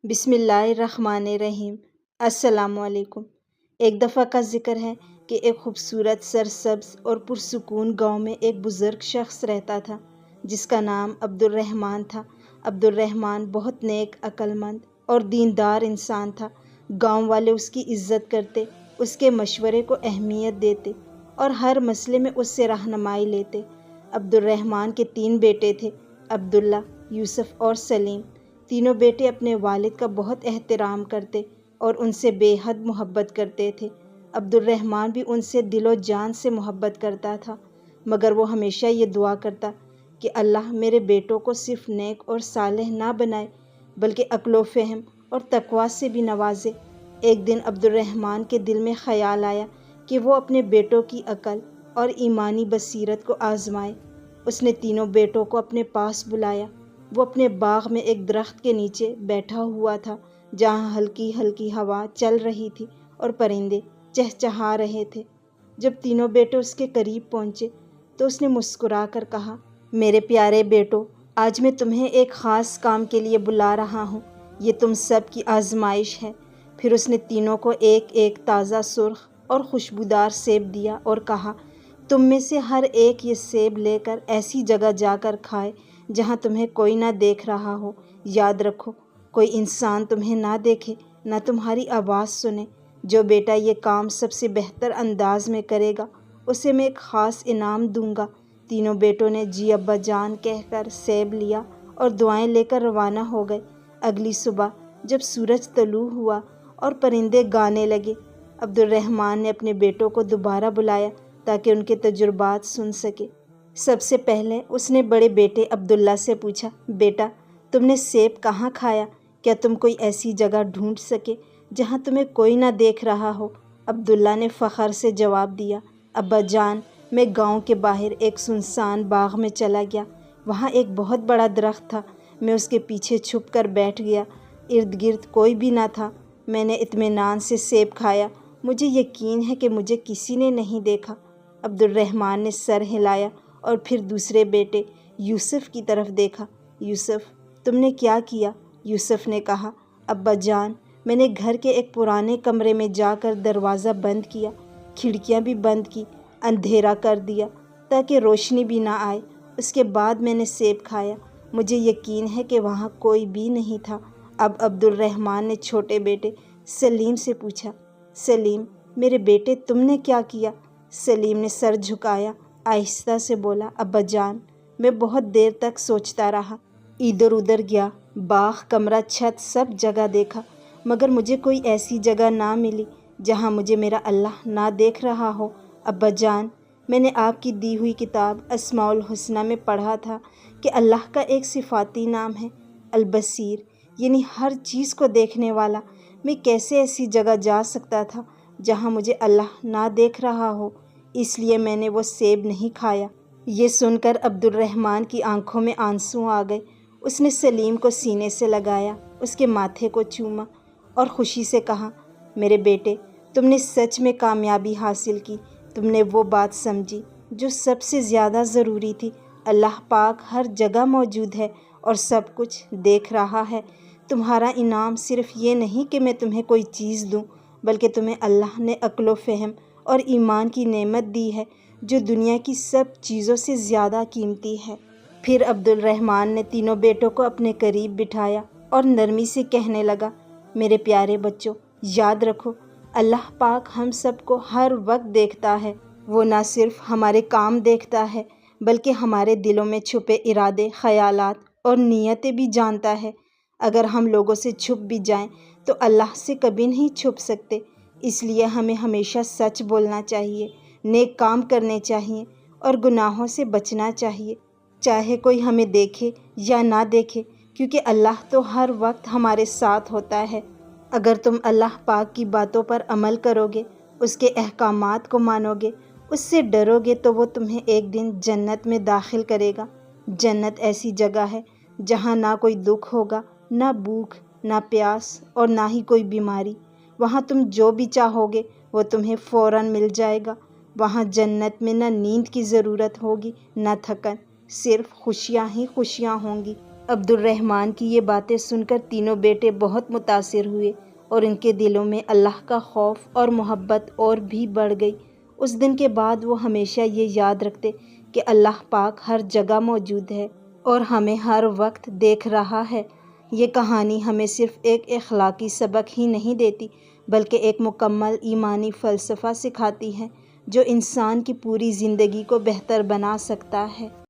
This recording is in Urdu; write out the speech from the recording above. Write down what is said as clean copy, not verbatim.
بسم اللہ الرحمن الرحیم۔ السلام علیکم۔ ایک دفعہ کا ذکر ہے کہ ایک خوبصورت سرسبز اور پرسکون گاؤں میں ایک بزرگ شخص رہتا تھا جس کا نام عبد الرحمن تھا۔ عبد الرحمن بہت نیک، عقل مند اور دیندار انسان تھا۔ گاؤں والے اس کی عزت کرتے، اس کے مشورے کو اہمیت دیتے اور ہر مسئلے میں اس سے رہنمائی لیتے۔ عبد الرحمن کے 3 بیٹے تھے، عبداللہ، یوسف اور سلیم۔ تینوں بیٹے اپنے والد کا بہت احترام کرتے اور ان سے بے حد محبت کرتے تھے۔ عبد الرحمن بھی ان سے دل و جان سے محبت کرتا تھا، مگر وہ ہمیشہ یہ دعا کرتا کہ اللہ میرے بیٹوں کو صرف نیک اور صالح نہ بنائے بلکہ عقل و فہم اور تقویٰ سے بھی نوازے۔ ایک دن عبد الرحمن کے دل میں خیال آیا کہ وہ اپنے بیٹوں کی عقل اور ایمانی بصیرت کو آزمائے۔ اس نے تینوں بیٹوں کو اپنے پاس بلایا۔ وہ اپنے باغ میں ایک درخت کے نیچے بیٹھا ہوا تھا جہاں ہلکی ہلکی ہوا چل رہی تھی اور پرندے چہچہا رہے تھے۔ جب تینوں بیٹے اس کے قریب پہنچے تو اس نے مسکرا کر کہا، میرے پیارے بیٹو، آج میں تمہیں ایک خاص کام کے لیے بلا رہا ہوں۔ یہ تم سب کی آزمائش ہے۔ پھر اس نے تینوں کو ایک ایک تازہ سرخ اور خوشبودار سیب دیا اور کہا، تم میں سے ہر ایک یہ سیب لے کر ایسی جگہ جا کر کھائے جہاں تمہیں کوئی نہ دیکھ رہا ہو۔ یاد رکھو، کوئی انسان تمہیں نہ دیکھے، نہ تمہاری آواز سنے۔ جو بیٹا یہ کام سب سے بہتر انداز میں کرے گا اسے میں ایک خاص انعام دوں گا۔ تینوں بیٹوں نے جی ابا جان کہہ کر سیب لیا اور دعائیں لے کر روانہ ہو گئے۔ اگلی صبح جب سورج طلوع ہوا اور پرندے گانے لگے، عبد الرحمن نے اپنے بیٹوں کو دوبارہ بلایا تاکہ ان کے تجربات سن سکے۔ سب سے پہلے اس نے بڑے بیٹے عبداللہ سے پوچھا، بیٹا، تم نے سیب کہاں کھایا؟ کیا تم کوئی ایسی جگہ ڈھونڈ سکے جہاں تمہیں کوئی نہ دیکھ رہا ہو؟ عبداللہ نے فخر سے جواب دیا، ابا جان، میں گاؤں کے باہر ایک سنسان باغ میں چلا گیا۔ وہاں ایک بہت بڑا درخت تھا۔ میں اس کے پیچھے چھپ کر بیٹھ گیا۔ ارد گرد کوئی بھی نہ تھا۔ میں نے اطمینان سے سیب کھایا۔ مجھے یقین ہے کہ مجھے کسی نے نہیں دیکھا۔ عبد الرحمن نے سر ہلایا اور پھر دوسرے بیٹے یوسف کی طرف دیکھا۔ یوسف، تم نے کیا کیا؟ یوسف نے کہا، ابا جان، میں نے گھر کے ایک پرانے کمرے میں جا کر دروازہ بند کیا، کھڑکیاں بھی بند کی، اندھیرا کر دیا تاکہ روشنی بھی نہ آئے۔ اس کے بعد میں نے سیب کھایا۔ مجھے یقین ہے کہ وہاں کوئی بھی نہیں تھا۔ اب عبد الرحمن نے چھوٹے بیٹے سلیم سے پوچھا، سلیم، میرے بیٹے، تم نے کیا کیا؟ سلیم نے سر جھکایا، آہستہ سے بولا، ابا جان، میں بہت دیر تک سوچتا رہا، ادھر ادھر گیا، باغ، کمرہ، چھت، سب جگہ دیکھا، مگر مجھے کوئی ایسی جگہ نہ ملی جہاں مجھے میرا اللہ نہ دیکھ رہا ہو۔ ابا جان، میں نے آپ کی دی ہوئی کتاب اسماء الحسنی میں پڑھا تھا کہ اللہ کا ایک صفاتی نام ہے، البصیر، یعنی ہر چیز کو دیکھنے والا۔ میں کیسے ایسی جگہ جا سکتا تھا جہاں مجھے اللہ نہ دیکھ رہا ہو؟ اس لیے میں نے وہ سیب نہیں کھایا۔ یہ سن کر عبد الرحمن کی آنکھوں میں آنسو آ گئے۔ اس نے سلیم کو سینے سے لگایا، اس کے ماتھے کو چوما اور خوشی سے کہا، میرے بیٹے، تم نے سچ میں کامیابی حاصل کی۔ تم نے وہ بات سمجھی جو سب سے زیادہ ضروری تھی۔ اللہ پاک ہر جگہ موجود ہے اور سب کچھ دیکھ رہا ہے۔ تمہارا انعام صرف یہ نہیں کہ میں تمہیں کوئی چیز دوں، بلکہ تمہیں اللہ نے عقل و فہم اور ایمان کی نعمت دی ہے جو دنیا کی سب چیزوں سے زیادہ قیمتی ہے۔ پھر عبد الرحمن نے تینوں بیٹوں کو اپنے قریب بٹھایا اور نرمی سے کہنے لگا، میرے پیارے بچوں، یاد رکھو، اللہ پاک ہم سب کو ہر وقت دیکھتا ہے۔ وہ نہ صرف ہمارے کام دیکھتا ہے بلکہ ہمارے دلوں میں چھپے ارادے، خیالات اور نیتیں بھی جانتا ہے۔ اگر ہم لوگوں سے چھپ بھی جائیں تو اللہ سے کبھی نہیں چھپ سکتے۔ اس لیے ہمیں ہمیشہ سچ بولنا چاہیے، نیک کام کرنے چاہیے اور گناہوں سے بچنا چاہیے، چاہے کوئی ہمیں دیکھے یا نہ دیکھے، کیونکہ اللہ تو ہر وقت ہمارے ساتھ ہوتا ہے۔ اگر تم اللہ پاک کی باتوں پر عمل کرو گے، اس کے احکامات کو مانو گے، اس سے ڈرو گے، تو وہ تمہیں ایک دن جنت میں داخل کرے گا۔ جنت ایسی جگہ ہے جہاں نہ کوئی دکھ ہوگا، نہ بھوک، نہ پیاس اور نہ ہی کوئی بیماری۔ وہاں تم جو بھی چاہو گے وہ تمہیں فوراً مل جائے گا۔ وہاں جنت میں نہ نیند کی ضرورت ہوگی، نہ تھکن، صرف خوشیاں ہی خوشیاں ہوں گی۔ عبد الرحمن کی یہ باتیں سن کر تینوں بیٹے بہت متاثر ہوئے اور ان کے دلوں میں اللہ کا خوف اور محبت اور بھی بڑھ گئی۔ اس دن کے بعد وہ ہمیشہ یہ یاد رکھتے کہ اللہ پاک ہر جگہ موجود ہے اور ہمیں ہر وقت دیکھ رہا ہے۔ یہ کہانی ہمیں صرف ایک اخلاقی سبق ہی نہیں دیتی بلکہ ایک مکمل ایمانی فلسفہ سکھاتی ہے جو انسان کی پوری زندگی کو بہتر بنا سکتا ہے۔